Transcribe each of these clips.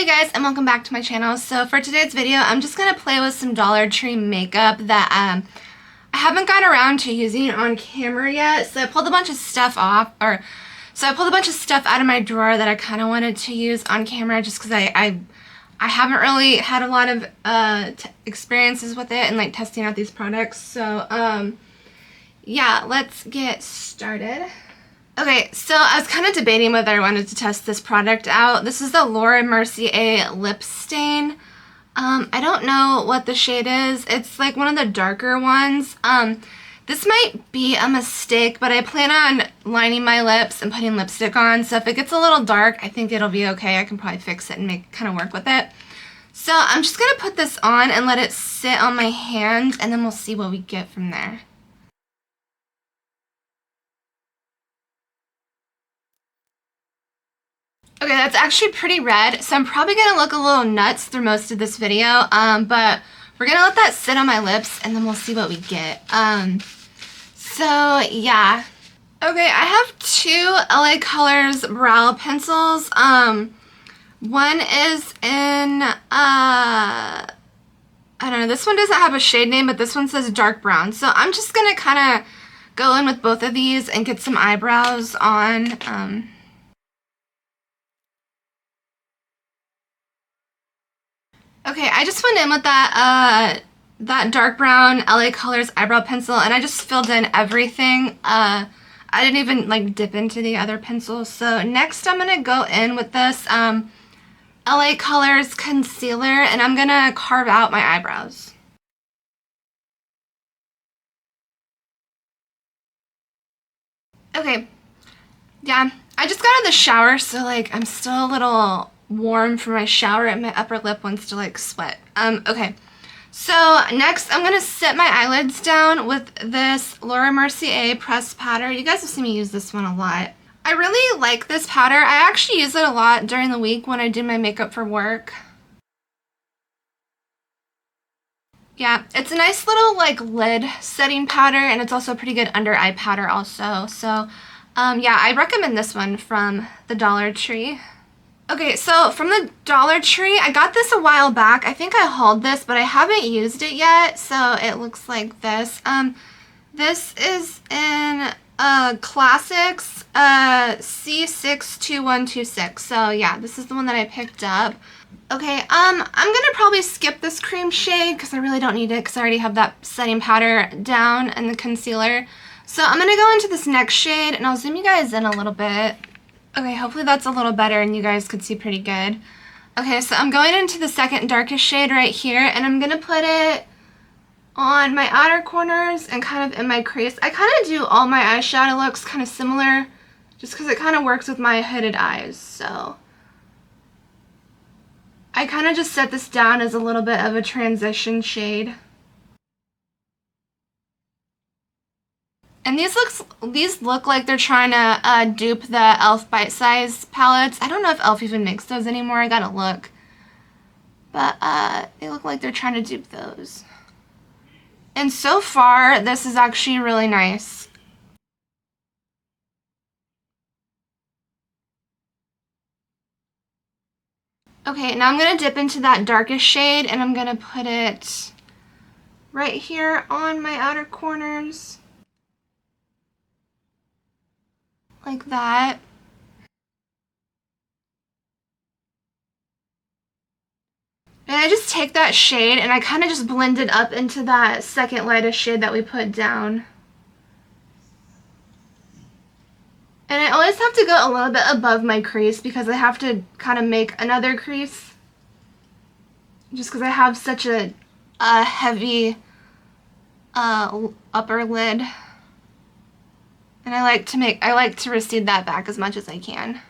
Hello guys and welcome back to my channel. So for today's video, I'm just going to play with some Dollar Tree makeup that I haven't gotten around to using on camera yet. So I pulled a bunch of stuff out of my drawer that I kind of wanted to use on camera just because I haven't really had a lot of experiences with it and like testing out these products. So yeah, let's get started. Okay, so I was kind of debating whether I wanted to test this product out. This is the Laura Mercier lip stain. I don't know what the shade is. It's like one of the darker ones. This might be a mistake, but I plan on lining my lips and putting lipstick on. So if it gets a little dark, I think it'll be okay. I can probably fix it and kind of work with it. So I'm just going to put this on and let it sit on my hand, and then we'll see what we get from there. Okay, that's actually pretty red, so I'm probably going to look a little nuts through most of this video, but we're going to let that sit on my lips, and then we'll see what we get. So, yeah. Okay, I have two LA Colors brow pencils. One is in, I don't know, this one doesn't have a shade name, but this one says dark brown. So I'm just going to kind of go in with both of these and get some eyebrows on. Okay, I just went in with that dark brown LA Colors eyebrow pencil, and I just filled in everything. I didn't even like dip into the other pencils. So next I'm gonna go in with this LA Colors concealer, and I'm gonna carve out my eyebrows. Okay, yeah, I just got out of the shower, so like I'm still a little warm from my shower, and my upper lip wants to like sweat. Okay, so next I'm gonna set my eyelids down with this Laura Mercier pressed powder. You guys have seen me use this one a lot. I really like this powder. I actually use it a lot during the week when I do my makeup for work. Yeah, it's a nice little like lid setting powder, and it's also pretty good under eye powder also. So yeah, I recommend this one from the Dollar Tree. Okay, so from the Dollar Tree, I got this a while back. I think I hauled this, but I haven't used it yet, so it looks like this. This is in Classics C62126. So yeah, this is the one that I picked up. Okay, I'm gonna probably skip this cream shade because I really don't need it because I already have that setting powder down and the concealer. So I'm gonna go into this next shade, and I'll zoom you guys in a little bit. Okay, hopefully that's a little better and you guys could see pretty good. Okay, so I'm going into the second darkest shade right here, and I'm going to put it on my outer corners and kind of in my crease. I kind of do all my eyeshadow looks kind of similar just because it kind of works with my hooded eyes. So I kind of just set this down as a little bit of a transition shade. And these look like they're trying to dupe the e.l.f. Bite Size palettes. I don't know if e.l.f. even makes those anymore. I gotta look. But they look like they're trying to dupe those. And so far, this is actually really nice. Okay, now I'm gonna dip into that darkest shade, and I'm gonna put it right here on my outer corners. Like that. And I just take that shade and I kind of just blend it up into that second lightest shade that we put down. And I always have to go a little bit above my crease because I have to kind of make another crease. Just because I have such a heavy upper lid. And I like to recede that back as much as I can.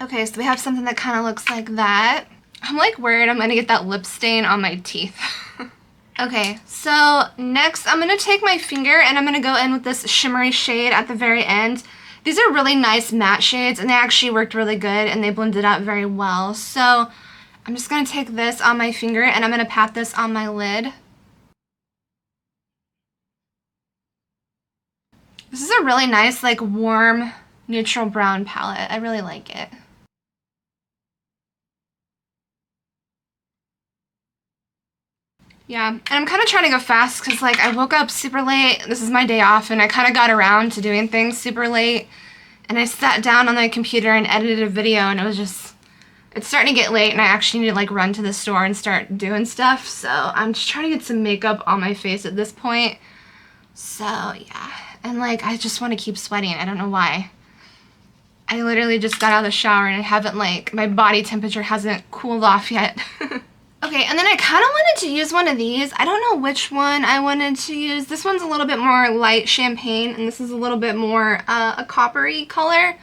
Okay, so we have something that kind of looks like that. I'm like worried I'm gonna get that lip stain on my teeth. Okay, so next I'm gonna take my finger and I'm gonna go in with this shimmery shade at the very end. These are really nice matte shades, and they actually worked really good and they blended out very well. So I'm just gonna take this on my finger and I'm gonna pat this on my lid. This is a really nice, like, warm, neutral brown palette. I really like it. Yeah, and I'm kind of trying to go fast because, like, I woke up super late. This is my day off, and I kind of got around to doing things super late. And I sat down on my computer and edited a video, and it was just... It's starting to get late, and I actually need to, like, run to the store and start doing stuff. So I'm just trying to get some makeup on my face at this point. So, yeah. And, like, I just want to keep sweating. I don't know why. I literally just got out of the shower, and I haven't, like... My body temperature hasn't cooled off yet. Okay, and then I kind of wanted to use one of these. I don't know which one I wanted to use. This one's a little bit more light champagne, and this is a little bit more a coppery color.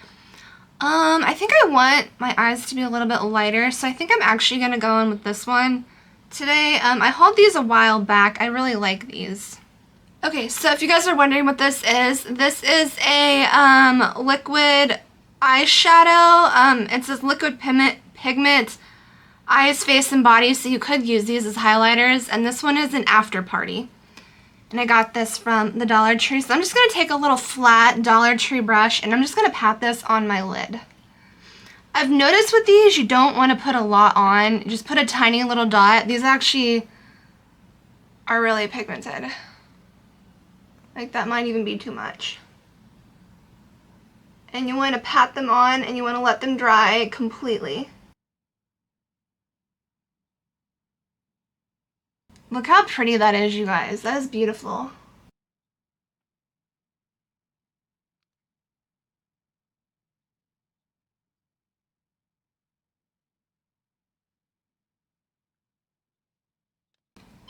I think I want my eyes to be a little bit lighter, so I think I'm actually going to go in with this one today. I hauled these a while back. I really like these. Okay, so if you guys are wondering what this is a liquid eyeshadow. It says liquid pigment, eyes, face, and body, so you could use these as highlighters, and this one is an After Party. And I got this from the Dollar Tree, so I'm just going to take a little flat Dollar Tree brush, and I'm just going to pat this on my lid. I've noticed with these, you don't want to put a lot on, just put a tiny little dot. These actually are really pigmented. Like, that might even be too much. And you want to pat them on, and you want to let them dry completely. Look how pretty that is, you guys. That is beautiful.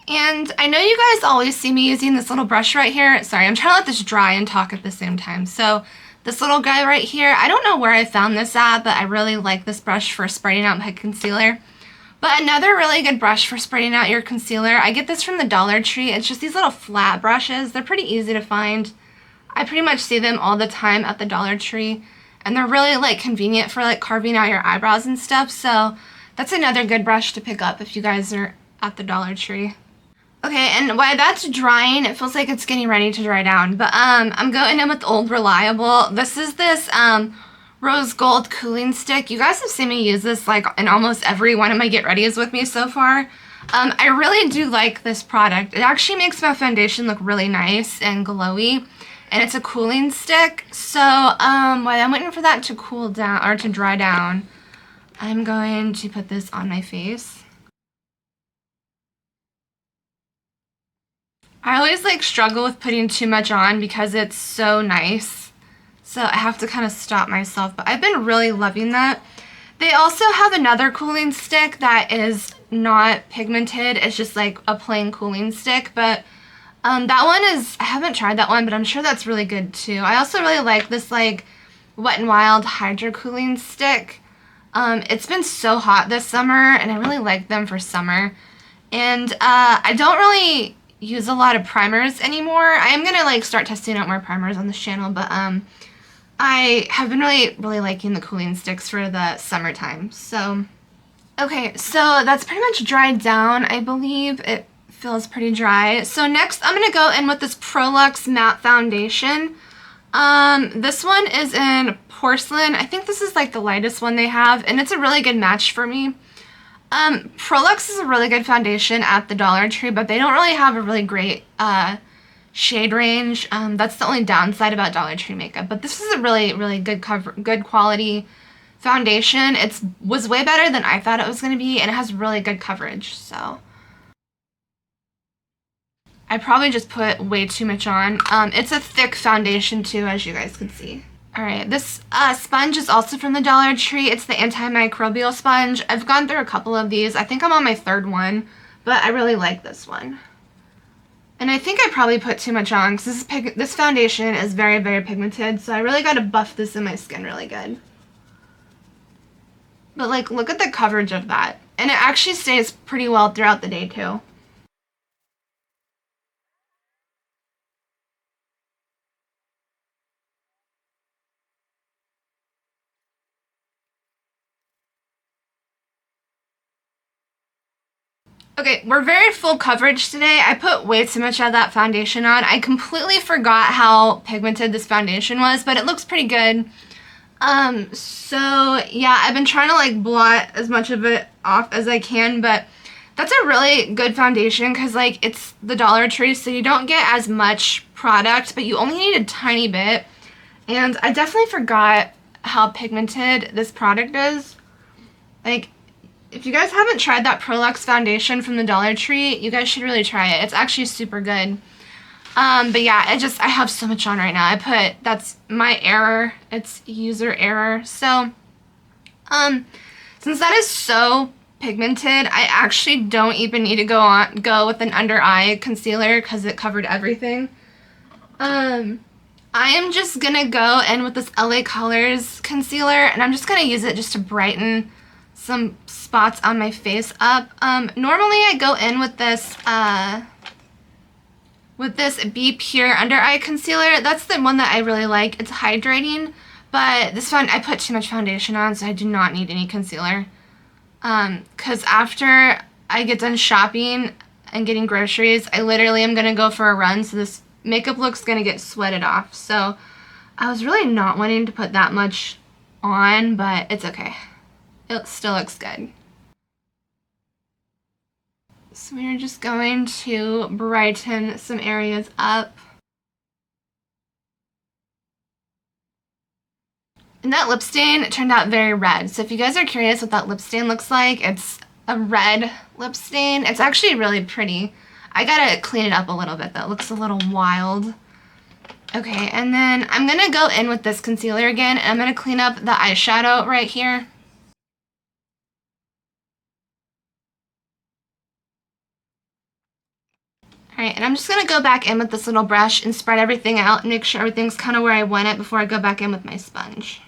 And I know you guys always see me using this little brush right here. Sorry, I'm trying to let this dry and talk at the same time. So this little guy right here, I don't know where I found this at, but I really like this brush for spreading out my concealer. But another really good brush for spreading out your concealer, I get this from the Dollar Tree. It's just these little flat brushes. They're pretty easy to find. I pretty much see them all the time at the Dollar Tree. And they're really, like, convenient for, like, carving out your eyebrows and stuff. So that's another good brush to pick up if you guys are at the Dollar Tree. Okay, and while that's drying, it feels like it's getting ready to dry down. But I'm going in with Old Reliable. This is this Rose Gold Cooling Stick. You guys have seen me use this like in almost every one of my Get Readies with me so far. I really do like this product. It actually makes my foundation look really nice and glowy. And it's a cooling stick. So while I'm waiting for that to cool down or to dry down, I'm going to put this on my face. I always like struggle with putting too much on because it's so nice. So I have to kind of stop myself, but I've been really loving that. They also have another cooling stick that is not pigmented. It's just like a plain cooling stick, but that one is, I haven't tried that one, but I'm sure that's really good too. I also really like this like Wet n Wild Hydro Cooling Stick. It's been so hot this summer, and I really like them for summer. And I don't really use a lot of primers anymore. I am gonna like start testing out more primers on this channel, but I have been really liking the cooling sticks for the summertime. So okay, so that's pretty much dried down. I believe it feels pretty dry. So next I'm gonna go in with this Prolux matte foundation. This one is in Porcelain. I think this is like the lightest one they have, and it's a really good match for me. Prolux is a really good foundation at the Dollar Tree, but they don't really have a really great shade range. That's the only downside about Dollar Tree makeup. But this is a really good quality foundation. It was way better than I thought it was going to be, and it has really good coverage. So I probably just put way too much on. It's a thick foundation too, as you guys can see. Alright, this sponge is also from the Dollar Tree. It's the antimicrobial sponge. I've gone through a couple of these. I think I'm on my third one, but I really like this one. And I think I probably put too much on because this foundation is very pigmented, so I really got to buff this in my skin really good. But like, look at the coverage of that. And it actually stays pretty well throughout the day too. Okay, we're very full coverage today. I put way too much of that foundation on. I completely forgot how pigmented this foundation was, but it looks pretty good. So yeah, I've been trying to like blot as much of it off as I can, but that's a really good foundation because like it's the Dollar Tree, so you don't get as much product, but you only need a tiny bit. And I definitely forgot how pigmented this product is. Like, if you guys haven't tried that Prolux foundation from the Dollar Tree, you guys should really try it. It's actually super good. But yeah, I have so much on right now. That's my error. It's user error. So, since that is so pigmented, I actually don't even need to go with an under eye concealer because it covered everything. I am just gonna go in with this LA Colors concealer, and I'm just gonna use it just to brighten some spots on my face up. Normally I go in with this Be Pure Under Eye Concealer. That's the one that I really like. It's hydrating, but this one I put too much foundation on, so I do not need any concealer. Because after I get done shopping and getting groceries, I literally am going to go for a run, so this makeup look's going to get sweated off. So I was really not wanting to put that much on, but it's okay. It still looks good. So we're just going to brighten some areas up. And that lip stain turned out very red. So if you guys are curious what that lip stain looks like, it's a red lip stain. It's actually really pretty. I gotta clean it up a little bit though. It looks a little wild. Okay, and then I'm gonna go in with this concealer again, and I'm gonna clean up the eyeshadow right here. Alright, and I'm just gonna go back in with this little brush and spread everything out and make sure everything's kind of where I want it before I go back in with my sponge.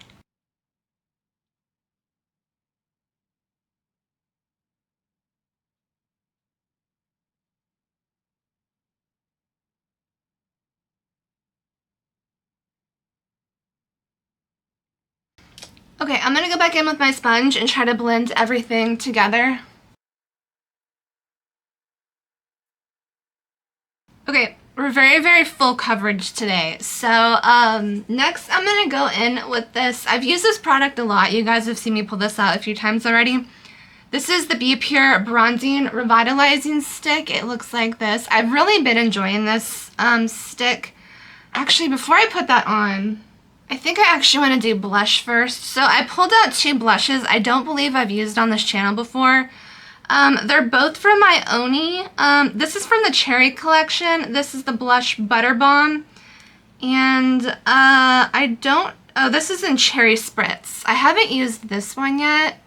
Okay, I'm gonna go back in with my sponge and try to blend everything together. Okay, we're very full coverage today. So next I'm gonna go in with this. I've used this product a lot. You guys have seen me pull this out a few times already. This is the Be Pure Bronzing Revitalizing Stick. It looks like this. I've really been enjoying this stick. Actually, before I put that on, I think I actually want to do blush first. So I pulled out two blushes I don't believe I've used on this channel before. They're both from Ioni. This is from the Cherry collection. This is the blush Butter Bomb. And this is in Cherry Spritz. I haven't used this one yet.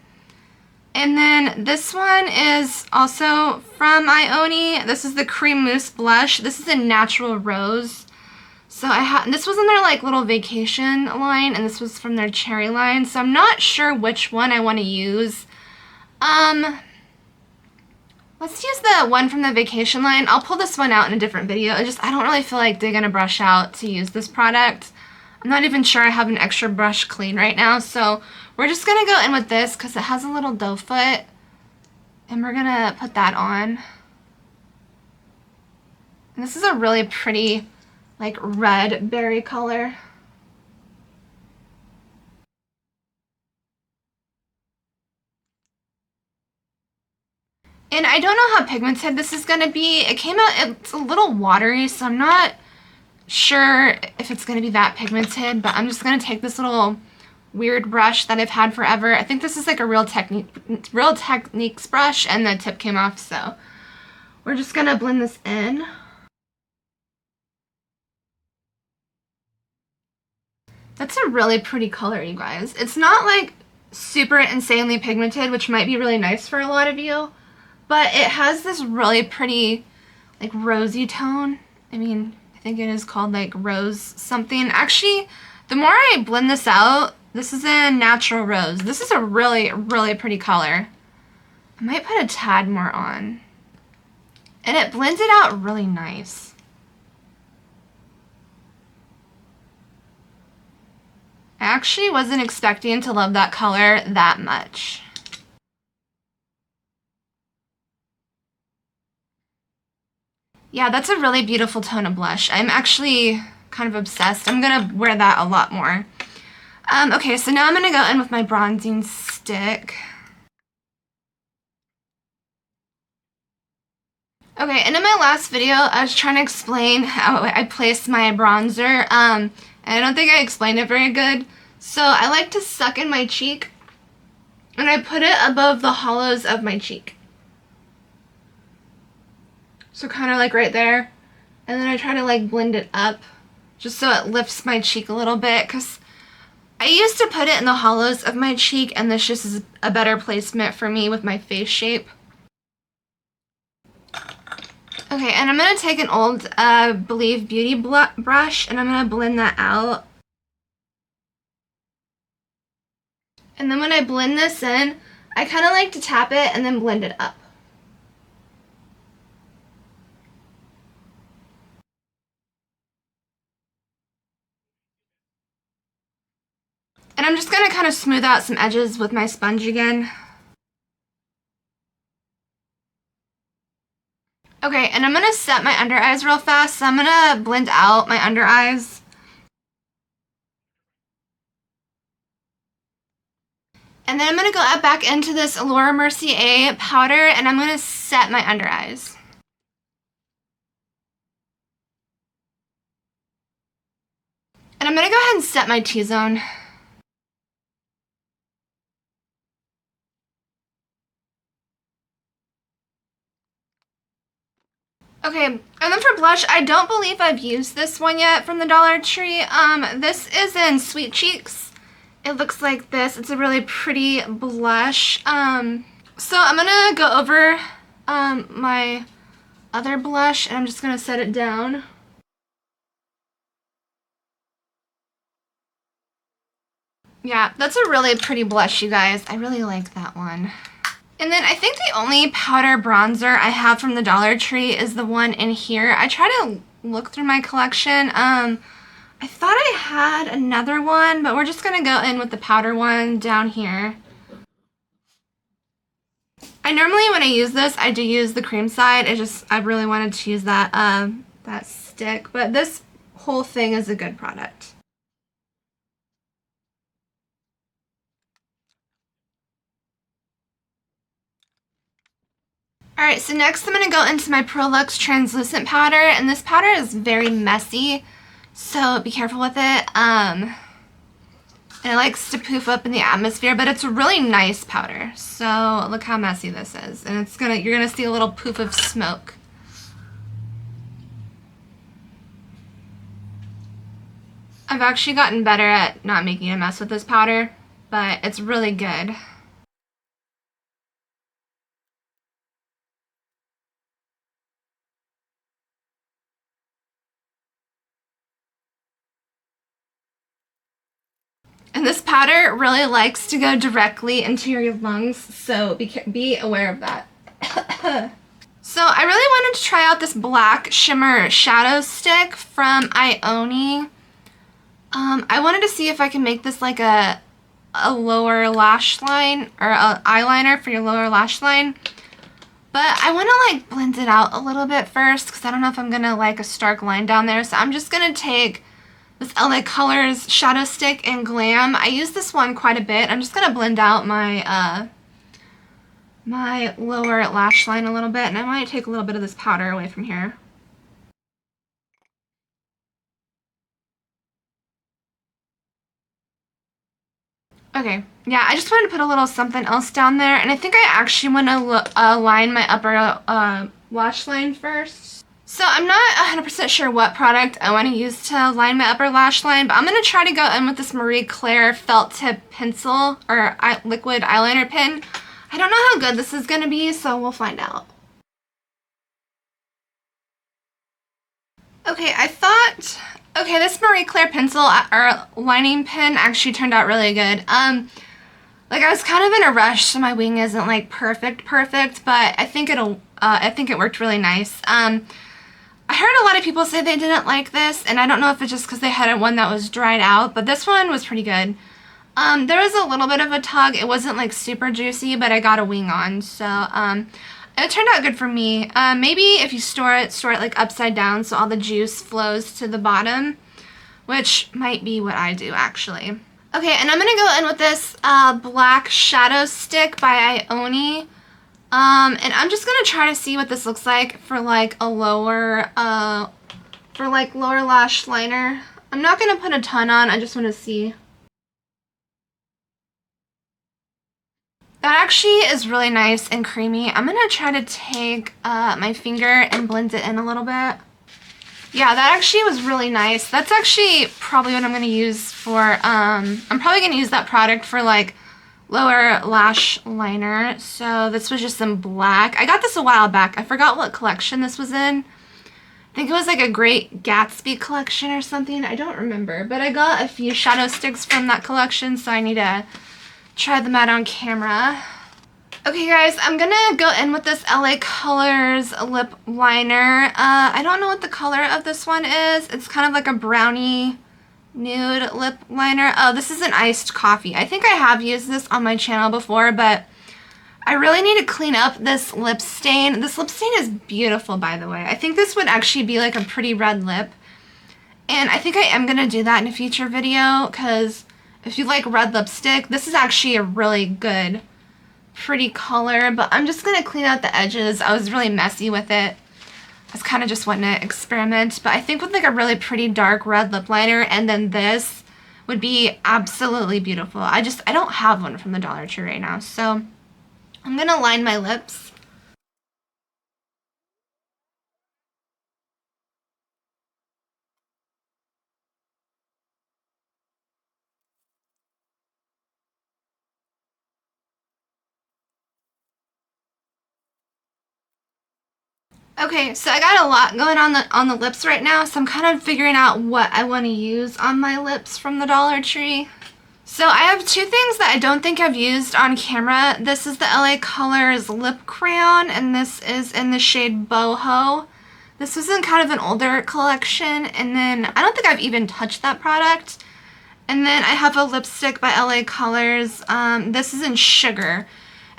And then this one is also from Ioni. This is the Cream Mousse Blush. This is in Natural Rose. So this was in their like little vacation line, and this was from their Cherry line. So I'm not sure which one I want to use. Let's use the one from the vacation line. I'll pull this one out in a different video. I don't really feel like digging a brush out to use this product. I'm not even sure I have an extra brush clean right now. So we're just going to go in with this because it has a little doe foot. And we're going to put that on. And this is a really pretty like red berry color. And I don't know how pigmented this is going to be. It came out, it's a little watery, so I'm not sure if it's going to be that pigmented, but I'm just going to take this little weird brush that I've had forever. I think this is like a Real Techniques brush, and the tip came off, so we're just going to blend this in. That's a really pretty color, you guys. It's not like super insanely pigmented, which might be really nice for a lot of you, but it has this really pretty like rosy tone. I mean, I think it is called like rose something. Actually, the more I blend this out, this is in Natural Rose. This is a really pretty color. I might put a tad more on. And it blends it out really nice. I actually wasn't expecting to love that color that much. Yeah, that's a really beautiful tone of blush. I'm actually kind of obsessed. I'm gonna wear that a lot more. Okay, so now I'm gonna go in with my bronzing stick. Okay, and in my last video, I was trying to explain how I place my bronzer, and I don't think I explained it very good. So I like to suck in my cheek, and I put it above the hollows of my cheek. So kind of like right there. And then I try to like blend it up just so it lifts my cheek a little bit, because I used to put it in the hollows of my cheek, and this just is a better placement for me with my face shape. Okay, and I'm going to take an old Believe Beauty brush, and I'm going to blend that out. And then when I blend this in, I kind of like to tap it and then blend it up. And I'm just going to kind of smooth out some edges with my sponge again. Okay, and I'm going to set my under eyes real fast, so I'm going to blend out my under eyes. And then I'm going to go back into this Laura Mercier powder, and I'm going to set my under eyes. And I'm going to go ahead and set my T-zone. Okay, and then for blush, I don't believe I've used this one yet from the Dollar Tree. This is in Sweet Cheeks. It looks like this. It's a really pretty blush. So I'm gonna go over my other blush, and I'm just gonna set it down. Yeah, that's a really pretty blush, you guys. I really like that one. And then I think the only powder bronzer I have from the Dollar Tree is the one in here. I try to look through my collection. I thought I had another one, but we're just gonna go in with the powder one down here. I normally, when I use this, I do use the cream side. I really wanted to use that, that stick, but this whole thing is a good product. Alright, so next I'm going to go into my Prolux translucent powder, and this powder is very messy, so be careful with it. And it likes to poof up in the atmosphere, but it's a really nice powder. So look how messy this is, and you're gonna see a little poof of smoke. I've actually gotten better at not making a mess with this powder, but it's really good. And this powder really likes to go directly into your lungs, so be aware of that. So I really wanted to try out this black shimmer shadow stick from Ioni. I wanted to see if I can make this like a lower lash line, or an eyeliner for your lower lash line. But I want to like blend it out a little bit first, because I don't know if I'm going to like a stark line down there. So I'm just going to take this LA Colors shadow stick in Glam. I use this one quite a bit. I'm just going to blend out my my lower lash line a little bit, and I might take a little bit of this powder away from here. Okay, yeah, I just wanted to put a little something else down there, and I think I actually want to line my upper lash line first. So I'm not 100% sure what product I want to use to line my upper lash line, but I'm going to try to go in with this Marie Claire felt tip pencil, or liquid eyeliner pen. I don't know how good this is going to be, so we'll find out. Okay, okay, this Marie Claire pencil, or lining pen, actually turned out really good. Like, I was kind of in a rush, so my wing isn't like perfect, but I think it worked really nice. I heard a lot of people say they didn't like this, and I don't know if it's just because they had one that was dried out, but this one was pretty good. There was a little bit of a tug. It wasn't like super juicy, but I got a wing on, so It turned out good for me. Maybe if you store it like upside down so all the juice flows to the bottom, which might be what I do actually. Okay, and I'm gonna go in with this black shadow stick by Ioni. And I'm just gonna try to see what this looks like for like a lower, lower lash liner. I'm not gonna put a ton on, I just wanna see. That actually is really nice and creamy. I'm gonna try to take my finger and blend it in a little bit. Yeah, that actually was really nice. That's actually probably what I'm gonna use for, I'm probably gonna use that product for like lower lash liner. So this was just some black. I got this a while back. I forgot what collection this was in. I think it was like a Great Gatsby collection or something. I don't remember, but I got a few shadow sticks from that collection, so I need to try them out on camera. Okay guys, I'm gonna go in with this LA Colors lip liner. I don't know what the color of this one is. It's kind of like a brownie nude lip liner. Oh, this is an iced coffee. I think I have used this on my channel before, but I really need to clean up this lip stain. This lip stain is beautiful, by the way. I think this would actually be like a pretty red lip. And I think I am gonna do that in a future video, because if you like red lipstick, this is actually a really good, pretty color, but I'm just gonna clean out the edges. I was really messy with it. I was kind of just wanting to experiment, but I think with like a really pretty dark red lip liner and then this would be absolutely beautiful. I don't have one from the Dollar Tree right now, so I'm gonna line my lips. Okay, so I got a lot going on the lips right now, so I'm kind of figuring out what I want to use on my lips from the Dollar Tree. So I have two things that I don't think I've used on camera. This is the LA Colors lip crayon, and this is in the shade Boho. This was in kind of an older collection, and then I don't think I've even touched that product. And then I have a lipstick by LA Colors. This is in Sugar.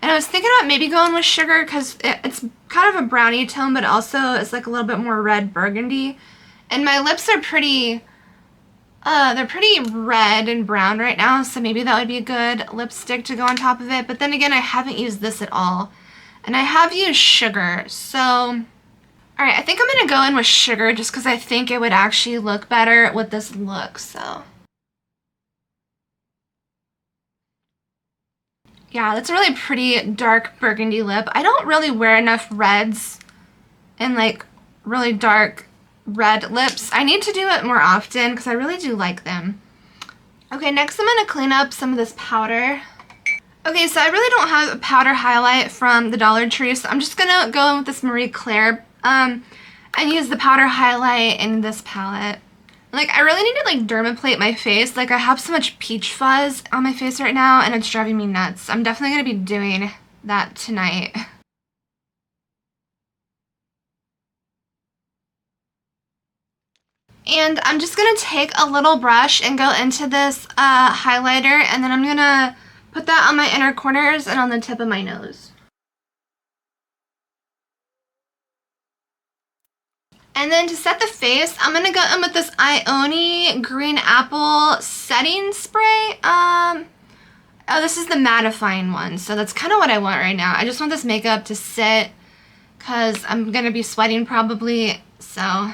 And I was thinking about maybe going with Sugar because it's kind of a brownie tone, but also it's like a little bit more red burgundy. And my lips are pretty, they're pretty red and brown right now, so maybe that would be a good lipstick to go on top of it. But then again, I haven't used this at all. And I have used Sugar, so... Alright, I think I'm going to go in with Sugar just because I think it would actually look better with this look, so... Yeah, that's a really pretty dark burgundy lip. I don't really wear enough reds and like really dark red lips. I need to do it more often because I really do like them. Okay, next I'm going to clean up some of this powder. Okay, so I really don't have a powder highlight from the Dollar Tree, so I'm just going to go in with this Marie Claire and use the powder highlight in this palette. Like, I really need to, like, dermaplate my face. Like, I have so much peach fuzz on my face right now, and it's driving me nuts. I'm definitely going to be doing that tonight. And I'm just going to take a little brush and go into this highlighter, and then I'm going to put that on my inner corners and on the tip of my nose. And then to set the face, I'm going to go in with this Ioni Green Apple Setting Spray. Oh, this is the mattifying one, so that's kind of what I want right now. I just want this makeup to sit because I'm going to be sweating probably, so...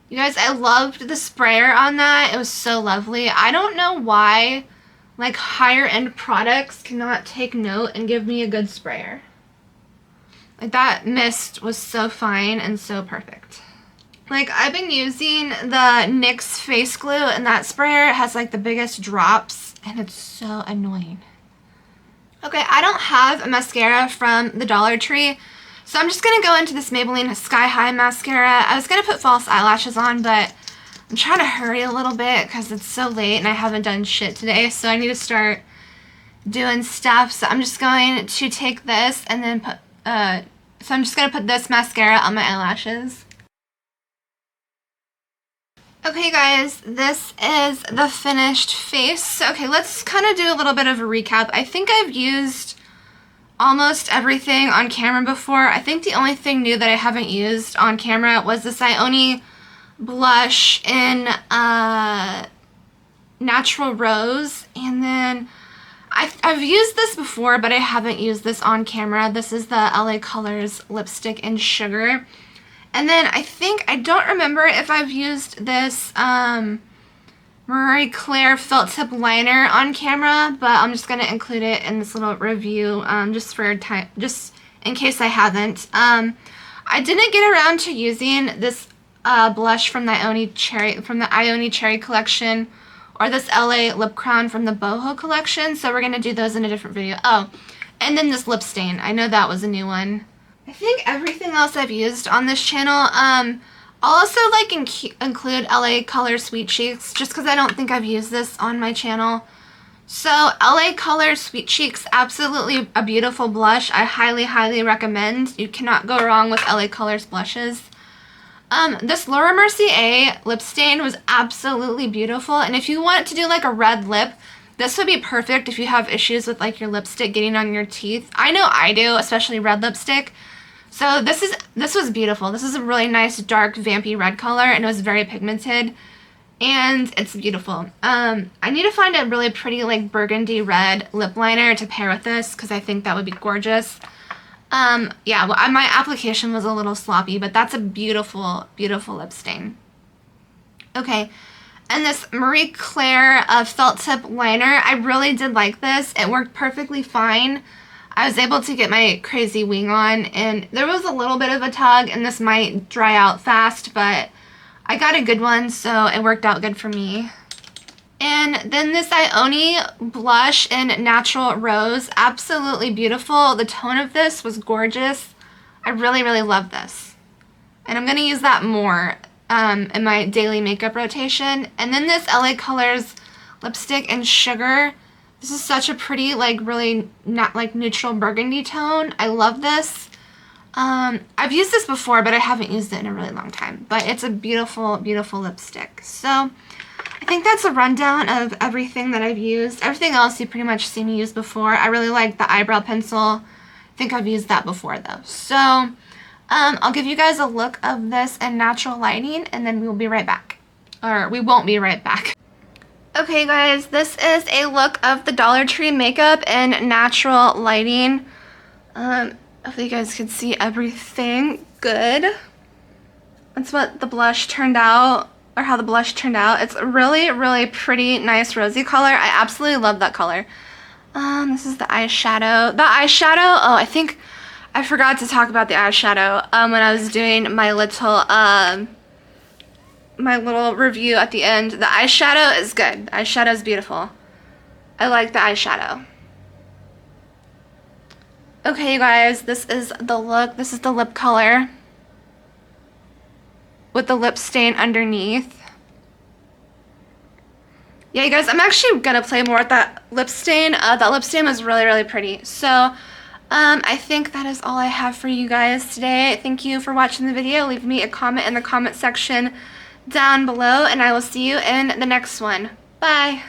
You guys, I loved the sprayer on that. It was so lovely. I don't know why, like, higher end products cannot take note and give me a good sprayer. Like, that mist was so fine and so perfect. Like, I've been using the NYX face glue, and that sprayer has, like, the biggest drops, and it's so annoying. Okay, I don't have a mascara from the Dollar Tree, so I'm just going to go into this Maybelline Sky High mascara. I was going to put false eyelashes on, but I'm trying to hurry a little bit because it's so late and I haven't done shit today, so I need to start doing stuff. So I'm just going to take this and then put... So I'm just going to put this mascara on my eyelashes. Okay guys, this is the finished face. Okay, let's kind of do a little bit of a recap. I think I've used almost everything on camera before. I think the only thing new that I haven't used on camera was this Ioni blush in Natural Rose, and then I've used this before, but I haven't used this on camera. This is the LA Colors lipstick in Sugar. And then I don't remember if I've used this Marie Claire felt tip liner on camera, but I'm just going to include it in this little review just in case I haven't. I didn't get around to using this blush from the Ioni Cherry collection, or this LA lip crown from the Boho collection, so we're going to do those in a different video. Oh, and then this lip stain. I know that was a new one. I think everything else I've used on this channel. I'll also include LA Color Sweet Cheeks, just because I don't think I've used this on my channel. So LA Color Sweet Cheeks, absolutely a beautiful blush. I highly, highly recommend. You cannot go wrong with LA Colors blushes. This Laura Mercier lip stain was absolutely beautiful, and if you want to do like a red lip, this would be perfect if you have issues with like your lipstick getting on your teeth. I know I do, especially red lipstick. So this was beautiful. This is a really nice dark vampy red color, and it was very pigmented, and it's beautiful. I need to find a really pretty like burgundy red lip liner to pair with this, because I think that would be gorgeous. Yeah, well, my application was a little sloppy, but that's a beautiful, beautiful lip stain. Okay, and this Marie Claire felt tip liner, I really did like this. It worked perfectly fine. I was able to get my crazy wing on, and there was a little bit of a tug, and this might dry out fast, but I got a good one, so it worked out good for me. And then this Ioni blush in Natural Rose, absolutely beautiful. The tone of this was gorgeous. I really, really love this. And I'm going to use that more in my daily makeup rotation. And then this LA Colors lipstick in Sugar. This is such a pretty, like, really not like neutral burgundy tone. I love this. I've used this before, but I haven't used it in a really long time. But it's a beautiful, beautiful lipstick. So I think that's a rundown of everything that I've used. Everything else you pretty much seen me use before. I really like the eyebrow pencil. I think I've used that before though. So I'll give you guys a look of this in natural lighting, and then we'll be right back. Or we won't be right back. Okay guys, this is a look of the Dollar Tree makeup in natural lighting. Hopefully you guys can see everything good. That's what the blush turned out, or how the blush turned out. It's a really, really pretty, nice rosy color. I absolutely love that color. This is the eyeshadow. The eyeshadow, oh, I think I forgot to talk about the eyeshadow when I was doing my little review at the end. The eyeshadow is good. The eyeshadow is beautiful. I like the eyeshadow. Okay, you guys, this is the look. This is the lip color with the lip stain underneath. Yeah, you guys, I'm actually gonna play more with that lip stain. That lip stain was really, really pretty. So, I think that is all I have for you guys today. Thank you for watching the video. Leave me a comment in the comment section down below, and I will see you in the next one. Bye!